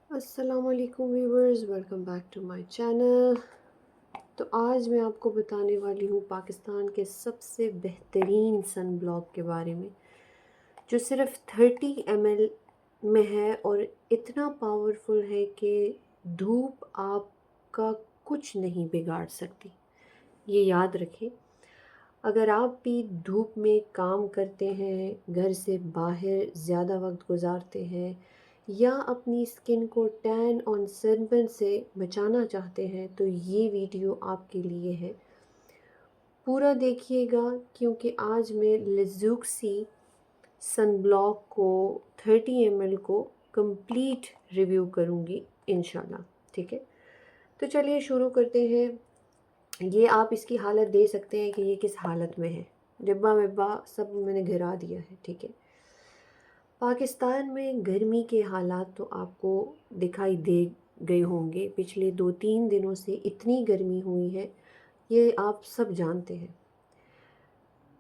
अस्सलामुअलैकुम viewers, welcome back to my channel. तो आज मैं आपको बताने वाली हूँ पाकिस्तान के सबसे बेहतरीन सन ब्लॉक के बारे में, जो सिर्फ 30 ml में है और इतना पावरफुल है कि धूप आपका कुछ नहीं बिगाड़ सकती। ये याद रखें, अगर आप भी धूप में काम करते हैं, घर से बाहर ज़्यादा वक्त गुजारते हैं या अपनी स्किन को टैन और सनबर्न से बचाना चाहते हैं, तो ये वीडियो आपके लिए है। पूरा देखिएगा, क्योंकि आज मैं लिज़ूक्सी सन ब्लॉक को 30 ml को कंप्लीट रिव्यू करूँगी इंशाल्लाह। ठीक है, तो चलिए शुरू करते हैं। ये आप इसकी हालत दे सकते हैं कि ये किस हालत में है। डिब्बा विब्बा सब मैंने गिरा दिया है। ठीक है, पाकिस्तान में गर्मी के हालात तो आपको दिखाई दे गए होंगे। पिछले 2-3 दिनों से इतनी गर्मी हुई है, ये आप सब जानते हैं।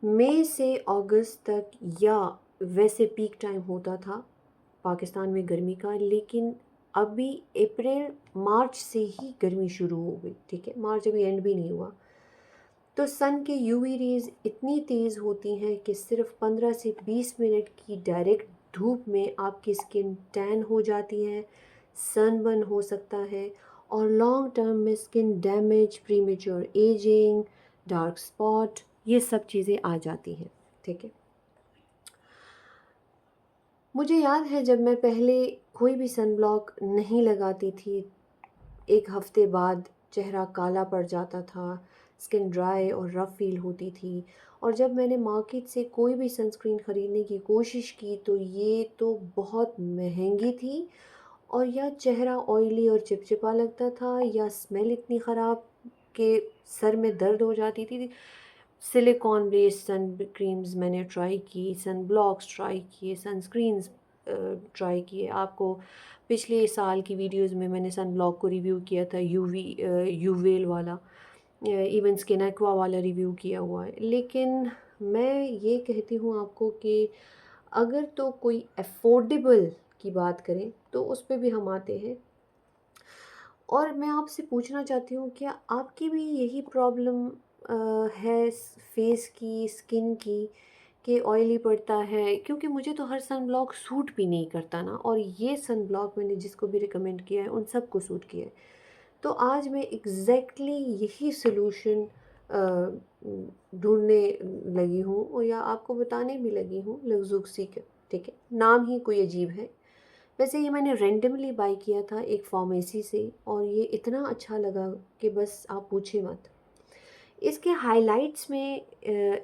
मई से अगस्त तक या वैसे पीक टाइम होता था पाकिस्तान में गर्मी का, लेकिन अभी अप्रैल मार्च से ही गर्मी शुरू हो गई। ठीक है, मार्च अभी एंड भी नहीं हुआ। तो सन के यूवी रेज़ इतनी तेज़ होती हैं कि सिर्फ 15 से 20 मिनट की डायरेक्ट धूप में आपकी स्किन टैन हो जाती है, सनबर्न हो सकता है और लॉन्ग टर्म में skin damage, premature ageing, dark spot, ये सब चीज़ें आ जाती हैं। ठीक है, मुझे याद है जब मैं पहले कोई भी सन ब्लॉक नहीं लगाती थी, एक हफ्ते बाद चेहरा काला पड़ जाता था, स्किन ड्राई और रफ़ फील होती थी। और जब मैंने मार्केट से कोई भी सनस्क्रीन ख़रीदने की कोशिश की तो ये तो बहुत महंगी थी, और या चेहरा ऑयली और चिपचिपा लगता था, या स्मेल इतनी ख़राब कि सर में दर्द हो जाती थी। सिलिकॉन बेस्ड सन क्रीम्स मैंने ट्राई की, सन ब्लॉक्स ट्राई किए, सनस्क्रीन्स ट्राई किए। आपको पिछले साल की वीडियोस में मैंने सन ब्लॉक को रिव्यू किया था, यूवेल वाला, इवन स्किन एक्वा वाला रिव्यू किया हुआ है। लेकिन मैं ये कहती हूँ आपको कि अगर तो कोई अफोर्डेबल की बात करें तो उस पे भी हम आते हैं। और मैं आपसे पूछना चाहती हूँ, क्या आपकी भी यही प्रॉब्लम है फेस की, स्किन की, कि ऑयली पड़ता है? क्योंकि मुझे तो हर सन ब्लॉक सूट भी नहीं करता ना, और ये सन ब्लॉक मैंने जिसको भी रिकमेंड किया है उन सबको सूट किया है। तो आज मैं एग्जैक्टली यही सलूशन ढूंढने लगी हूँ, और या आपको बताने भी लगी हूँ, लग्जूक्सी का। ठीक है, नाम ही कोई अजीब है। वैसे ये मैंने रेंडमली बाय किया था एक फार्मेसी से, और ये इतना अच्छा लगा कि बस आप पूछे मत। इसके हाइलाइट्स में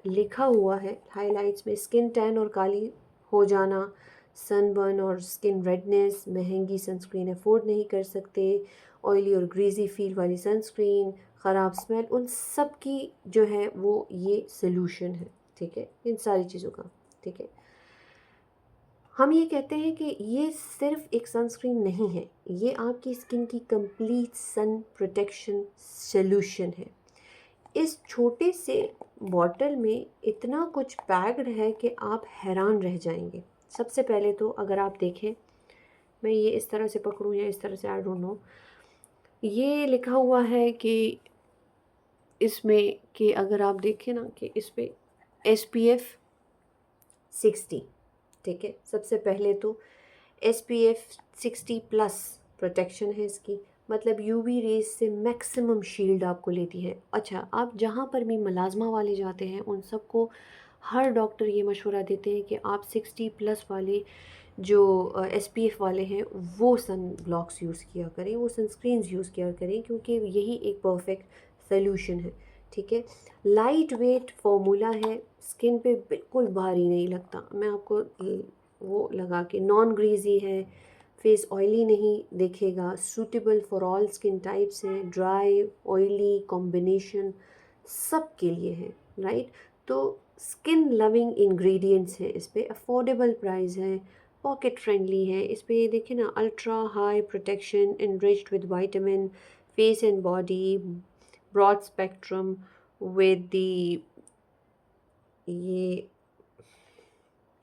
लिखा हुआ है, हाइलाइट्स में स्किन टैन और काली हो जाना, सनबर्न और स्किन रेडनेस, महंगी सनस्क्रीन अफोर्ड नहीं कर सकते, ऑयली और ग्रीजी फील वाली सनस्क्रीन, ख़राब स्मेल, उन सब की जो है वो ये सलूशन है। ठीक है, इन सारी चीज़ों का। ठीक है, हम ये कहते हैं कि ये सिर्फ एक सनस्क्रीन नहीं है, ये आपकी स्किन की कंप्लीट सन प्रोटेक्शन सॉल्यूशन है। इस छोटे से बॉटल में इतना कुछ पैक्ड है कि आप हैरान रह जाएंगे। सबसे पहले तो अगर आप देखें, मैं ये इस तरह से पकड़ूँ या इस तरह से, आई डोंट नो, ये लिखा हुआ है कि इसमें, कि अगर आप देखें ना, कि इस पे SPF 60। ठीक है, सबसे पहले तो SPF 60+ प्रोटेक्शन है इसकी, मतलब यूवी रेज से मैक्सिमम शील्ड आपको लेती है। अच्छा, आप जहाँ पर भी मुलाजमा वाले जाते हैं उन सबको हर डॉक्टर ये मशवरा देते हैं कि आप 60+ वाले जो SPF वाले हैं वो सन ब्लॉक्स यूज़ किया करें, वो सनस्क्रीन्स यूज़ किया करें, क्योंकि यही एक परफेक्ट सल्यूशन है। ठीक है, लाइट वेट फॉर्मूला है, स्किन पे बिल्कुल भारी नहीं लगता। मैं आपको वो लगा के, नॉन ग्रीजी है, फेस ऑयली नहीं दिखेगा, suitable for all skin types हैं, ड्राई ऑयली कॉम्बिनेशन सब के लिए है। राइट, तो स्किन लविंग इंग्रेडिएंट्स हैं इस पे, अफोर्डेबल प्राइस है, पॉकेट फ्रेंडली है। इस पे ये देखिए ना, ultra high protection enriched with vitamin, face and body, broad spectrum with the, ये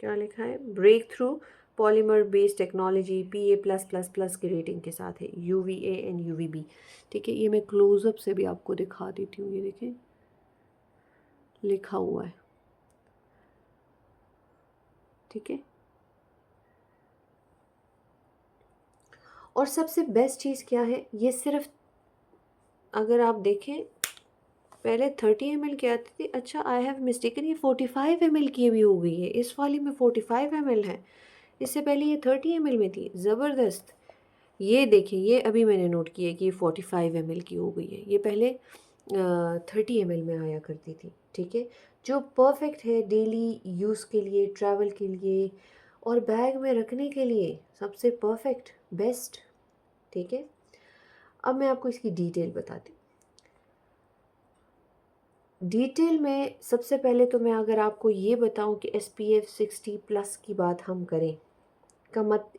क्या लिखा है, breakthrough polymer based technology PA+++ की रेटिंग के साथ है, UVA एंड UVB। ठीक है, ये मैं क्लोज़अप से भी आपको दिखा देती हूँ, ये देखें लिखा हुआ है। ठीक है, और सबसे बेस्ट चीज़ क्या है, ये सिर्फ अगर आप देखें पहले 30 ml की आती थी, अच्छा आई हैव मिस्टेकन ये 45 ml की भी हो गई है, इस वाली में 45 ml है, इससे पहले ये 30 ml में थी। ज़बरदस्त। ये देखिए, ये अभी मैंने नोट किया कि ये 45 ml की हो गई है, ये पहले 30 ml में आया करती थी। ठीक है, जो परफेक्ट है डेली यूज़ के लिए, ट्रैवल के लिए और बैग में रखने के लिए, सबसे परफेक्ट बेस्ट। ठीक है, अब मैं आपको इसकी डिटेल बताती हूँ। डिटेल में सबसे पहले तो मैं अगर आपको ये बताऊं कि SPF 60+ की बात हम करें,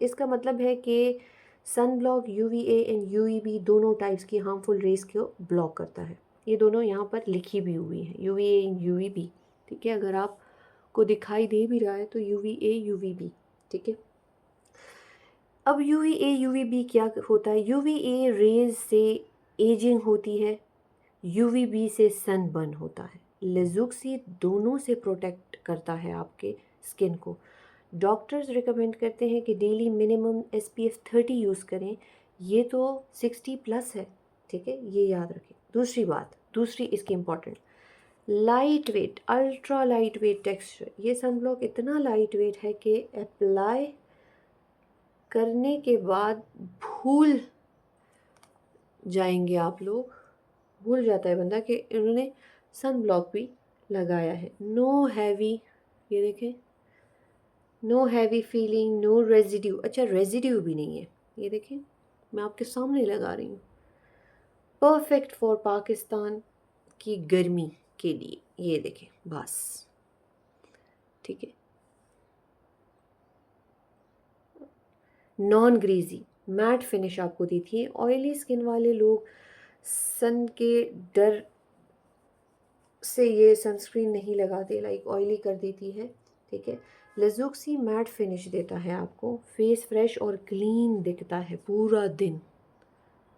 इसका मतलब है कि sun block UVA and UVB दोनों टाइप्स की हार्मफुल रेज को ब्लॉक करता है। ये दोनों यहाँ पर लिखी भी हुई हैं, UVA एंड UVB। ठीक है, अगर आपको दिखाई दे भी रहा है तो UVA UVB। ठीक है, अब UVA UVB क्या होता है? UVA रेज से एजिंग होती है, UVB से सन बर्न होता है। लेजुक्सी दोनों से प्रोटेक्ट करता है आपके स्किन को। डॉक्टर्स रिकमेंड करते हैं कि डेली मिनिमम SPF 30 यूज़ करें, ये तो 60+ है। ठीक है, ये याद रखें। दूसरी इसकी important, light weight, ultra light weight texture. ये सनब्लॉक इतना लाइट वेट है कि अप्लाई करने के बाद भूल जाएंगे आप लोग, भूल जाता है बंदा कि इन्होंने सन ब्लॉक भी लगाया है। नो हैवी, ये देखें, no heavy feeling, no residue. अच्छा, रेजिड्यू भी नहीं है, ये देखें मैं आपके सामने लगा रही हूँ। परफेक्ट फॉर पाकिस्तान की गर्मी के लिए, ये देखें बस। ठीक है, नॉन ग्रीजी मैट फिनिश आपको दी थी। ऑयली स्किन वाले लोग सन के डर से ये सनस्क्रीन नहीं लगाते, लाइक ऑयली कर देती है। ठीक है, लेजुक्सी मैट फिनिश देता है आपको, फेस फ्रेश और क्लीन दिखता है पूरा दिन।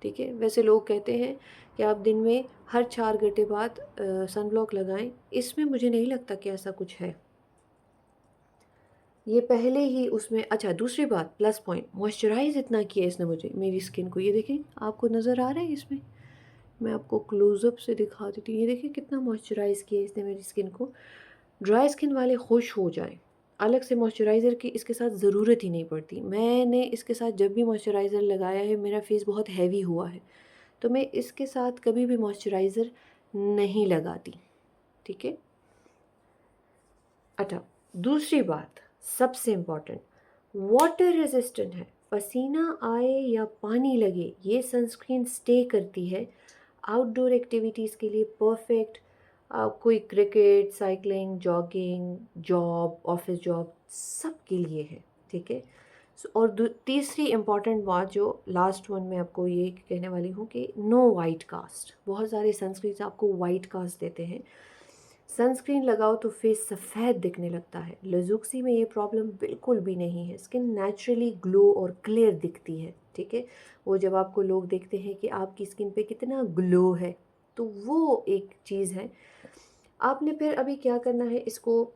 ठीक है, वैसे लोग कहते हैं कि आप दिन में हर 4 घंटे बाद सनब्लॉक लगाएं, इसमें मुझे नहीं लगता कि ऐसा कुछ है, ये पहले ही उसमें। अच्छा, दूसरी बात प्लस पॉइंट, मॉइस्चराइज इतना किया इसने मुझे, मेरी स्किन को। ये देखें, आपको नज़र आ रहा है इसमें, मैं आपको क्लोज़अप से दिखा देती हूँ। ये देखिए कितना मॉइस्चराइज़ किया इसने मेरी स्किन को। ड्राई स्किन वाले खुश हो जाएं, अलग से मॉइस्चराइज़र की इसके साथ ज़रूरत ही नहीं पड़ती। मैंने इसके साथ जब भी मॉइस्चराइज़र लगाया है, मेरा फेस बहुत हैवी हुआ है, तो मैं इसके साथ कभी भी मॉइस्चराइज़र नहीं लगाती। ठीक है, अच्छा, दूसरी बात सबसे इम्पॉर्टेंट, वाटर रेजिस्टेंट है। पसीना आए या पानी लगे, ये सनस्क्रीन स्टे करती है। आउटडोर एक्टिविटीज़ के लिए परफेक्ट। कोई cricket, cycling, jogging, job, office job, सब के लिए है। ठीक है, और तीसरी इम्पॉर्टेंट बात जो लास्ट वन में आपको ये कहने वाली हूँ कि नो वाइट कास्ट। बहुत सारे सनस्क्रीन आपको वाइट कास्ट देते हैं, सनस्क्रीन लगाओ तो फेस सफ़ेद दिखने लगता है। लेजुक्सी में ये प्रॉब्लम बिल्कुल भी नहीं है, स्किन नेचुरली ग्लो और क्लियर दिखती है। ठीक है, वो जब आपको लोग देखते हैं कि आपकी स्किन पे कितना ग्लो है, तो वो एक चीज़ है। आपने फिर अभी क्या करना है, इसको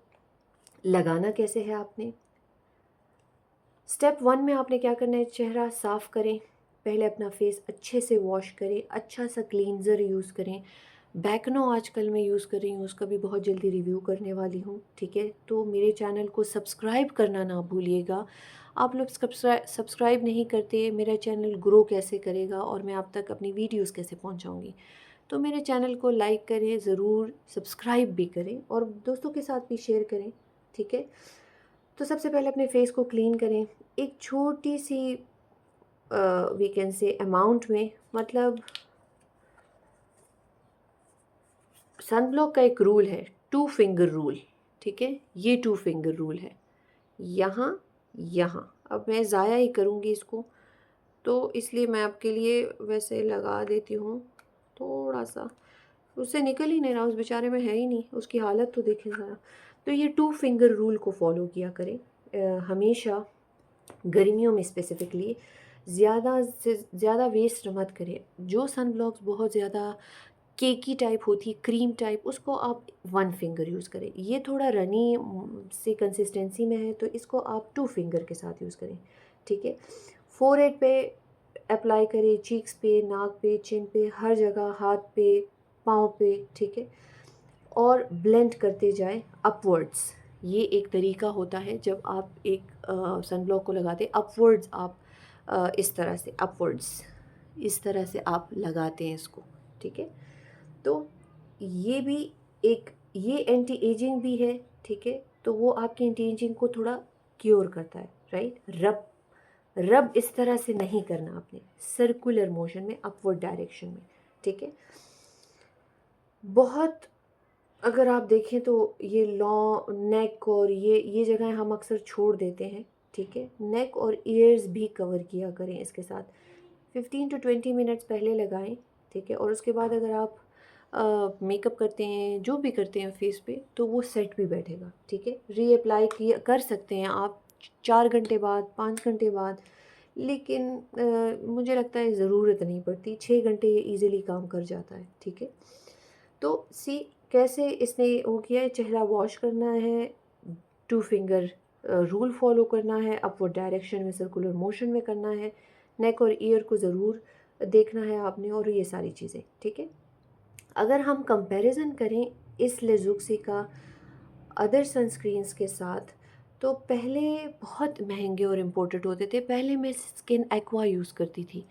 लगाना कैसे है आपने, स्टेप 1 में आपने क्या करना है, चेहरा साफ़ करें, पहले अपना फेस अच्छे से वॉश करें, अच्छा सा क्लींजर यूज़ करें। बैकनो आजकल मैं यूज़ कर रही हूँ, उसका भी बहुत जल्दी रिव्यू करने वाली हूँ। ठीक है, तो मेरे चैनल को सब्सक्राइब करना ना भूलिएगा। आप लोग सब्सक्राइब नहीं करते, मेरा चैनल ग्रो कैसे करेगा और मैं आप तक अपनी वीडियोस कैसे पहुँचाऊँगी। तो मेरे चैनल को लाइक करें, ज़रूर सब्सक्राइब भी करें और दोस्तों के साथ भी शेयर करें। ठीक है, तो सबसे पहले अपने फेस को क्लीन करें, एक छोटी सी वी कैन से अमाउंट में, मतलब सनब्लॉक का एक रूल है, 2 फिंगर रूल। ठीक है, ये 2 फिंगर रूल है, यहाँ यहाँ। अब मैं ज़ाया ही करूँगी इसको, तो इसलिए मैं आपके लिए वैसे लगा देती हूँ थोड़ा सा। उससे निकल ही नहीं रहा, उस बेचारे में है ही नहीं, उसकी हालत तो देखें ज़रा। तो ये 2 फिंगर रूल को फॉलो किया करें हमेशा। गर्मियों में स्पेसिफ़िकली ज़्यादा से ज़्यादा वेस्ट मत करें। जो सन ब्लॉक्स बहुत ज़्यादा केकी टाइप होती है, क्रीम टाइप, उसको आप 1 फिंगर यूज़ करें। ये थोड़ा रनी सी कंसिस्टेंसी में है, तो इसको आप 2 फिंगर के साथ यूज़ करें, ठीक है। फ़ोरहेड पे अप्लाई करें, चीक्स पे, नाक पे, चिन पे, हर जगह, हाथ पे, पाँव पे, ठीक है। और ब्लेंड करते जाएँ अपवर्ड्स। ये एक तरीका होता है जब आप एक सनब्लॉक को लगाते हैं, अपवर्ड्स आप इस तरह से अपवर्ड्स, इस तरह से आप लगाते हैं इसको, ठीक है। तो ये भी एक, ये एंटी एजिंग भी है, ठीक है। तो वो आपकी एंटी एजिंग को थोड़ा क्योर करता है, राइट। रब इस तरह से नहीं करना आपने, सर्कुलर मोशन में, अपवर्ड डायरेक्शन में, ठीक है। बहुत, अगर आप देखें तो ये नेक और ये जगहें हम अक्सर छोड़ देते हैं, ठीक है। नेक और ईयर्स भी कवर किया करें इसके साथ। 15 टू 20 मिनट्स पहले लगाएं, ठीक है। और उसके बाद अगर आप मेकअप करते हैं, जो भी करते हैं फेस पे, तो वो सेट भी बैठेगा, ठीक है। रीअप्लाई किया कर सकते हैं आप 4 घंटे बाद, 5 घंटे बाद, लेकिन मुझे लगता है ज़रूरत नहीं पड़ती, 6 घंटे ये ईज़िली काम कर जाता है, ठीक है। तो सी कैसे इसने वो किया है, चेहरा वॉश करना है, 2 फिंगर रूल फॉलो करना है, अपवर्ड डायरेक्शन में, सर्कुलर मोशन में करना है, नेक और ईयर को ज़रूर देखना है आपने, और ये सारी चीज़ें, ठीक है। अगर हम कंपैरिजन करें इस लेज़ुक्सी का अदर सनस्क्रीन्स के साथ, तो पहले बहुत महंगे और इम्पोर्टेड होते थे। पहले मैं स्किन एक्वा यूज़ करती थी,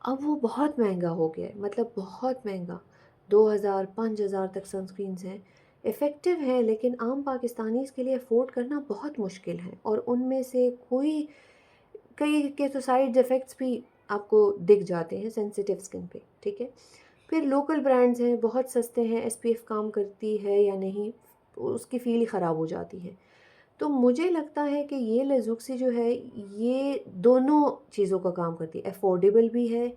अब वो बहुत महंगा हो गया है, मतलब बहुत महंगा, 2000-5000 तक सनस्क्रीन्स हैं। इफ़ेक्टिव हैं, लेकिन आम पाकिस्तानीज़ के लिए अफोर्ड करना बहुत मुश्किल है, और उनमें से कई के तो साइड इफ़ेक्ट्स भी आपको दिख जाते हैं सेंसिटिव स्किन पे, ठीक है। फिर लोकल ब्रांड्स हैं, बहुत सस्ते हैं, एसपीएफ काम करती है या नहीं, उसकी फ़ील ही ख़राब हो जाती है। तो मुझे लगता है कि ये लेज़ुक्सी जो है, ये दोनों चीज़ों का काम करती है। अफोर्डेबल भी है,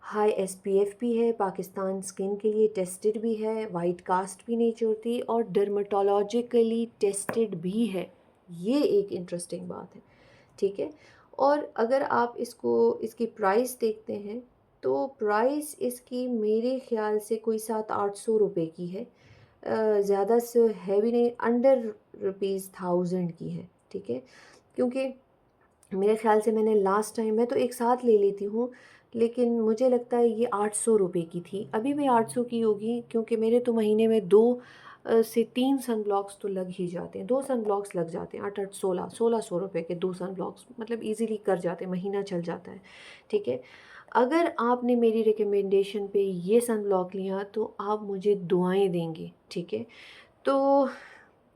हाई एसपीएफ भी है, पाकिस्तान स्किन के लिए टेस्टेड भी है, वाइट कास्ट भी नहीं छोड़ती, और डर्माटोलॉजिकली टेस्टेड भी है। ये एक इंटरेस्टिंग बात है, ठीक है। और अगर आप इसकी प्राइस देखते हैं, तो प्राइस इसकी मेरे ख़्याल से कोई 700-800 रुपए की है। ज़्यादा से है भी नहीं, अंडर ₹1000 की है, ठीक है। क्योंकि मेरे ख़्याल से मैंने लास्ट टाइम, मैं तो एक साथ ले लेती हूँ, लेकिन मुझे लगता है ये 800 रुपए की थी। अभी भी 800 की होगी, क्योंकि मेरे तो महीने में 2 से 3 सन ब्लॉक्स तो लग ही जाते हैं। 2 सन ब्लॉक्स लग जाते हैं, 8-8, 1600 रुपए के 2 सन ब्लॉक्स, मतलब ईज़िली कर जाते हैं, महीना चल जाता है, ठीक है। अगर आपने मेरी रिकमेंडेशन पे ये सन ब्लॉक लिया, तो आप मुझे दुआएँ देंगे, ठीक है। तो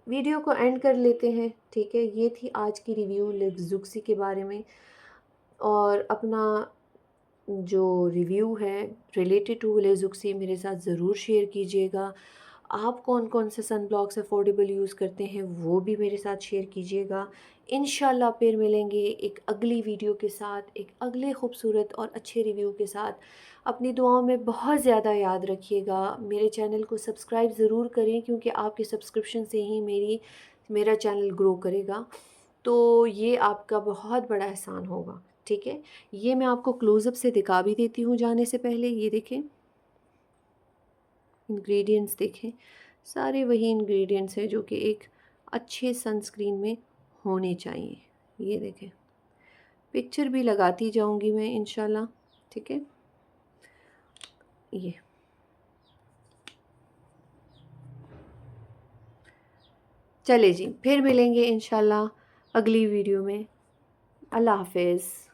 वीडियो को एंड कर लेते हैं, ठीक है। ये थी आज की रिव्यू लेज़ुक्सी के बारे में, और अपना जो रिव्यू है रिलेटेड टू लेज़ुक्सी मेरे साथ ज़रूर शेयर कीजिएगा। आप कौन कौन से सन ब्लॉक्स अफोर्डेबल यूज़ करते हैं, वो भी मेरे साथ शेयर कीजिएगा। इंशाल्लाह फिर मिलेंगे एक अगली वीडियो के साथ, एक अगले खूबसूरत और अच्छे रिव्यू के साथ। अपनी दुआओं में बहुत ज़्यादा याद रखिएगा। मेरे चैनल को सब्सक्राइब ज़रूर करें, क्योंकि आपके सब्सक्रिप्शन से ही मेरा चैनल ग्रो करेगा। तो ये आपका बहुत बड़ा एहसान होगा, ठीक है। ये मैं आपको क्लोज़अप से दिखा भी देती हूँ जाने से पहले। ये देखें, इंग्रेडिएंट्स देखें, सारे वही इंग्रेडिएंट्स हैं जो कि एक अच्छे सनस्क्रीन में होने चाहिए। ये देखें, पिक्चर भी लगाती जाऊंगी मैं इंशाल्लाह, ठीक है। ये चले जी, फिर मिलेंगे इंशाल्लाह अगली वीडियो में। अल्लाह हाफ़िज़।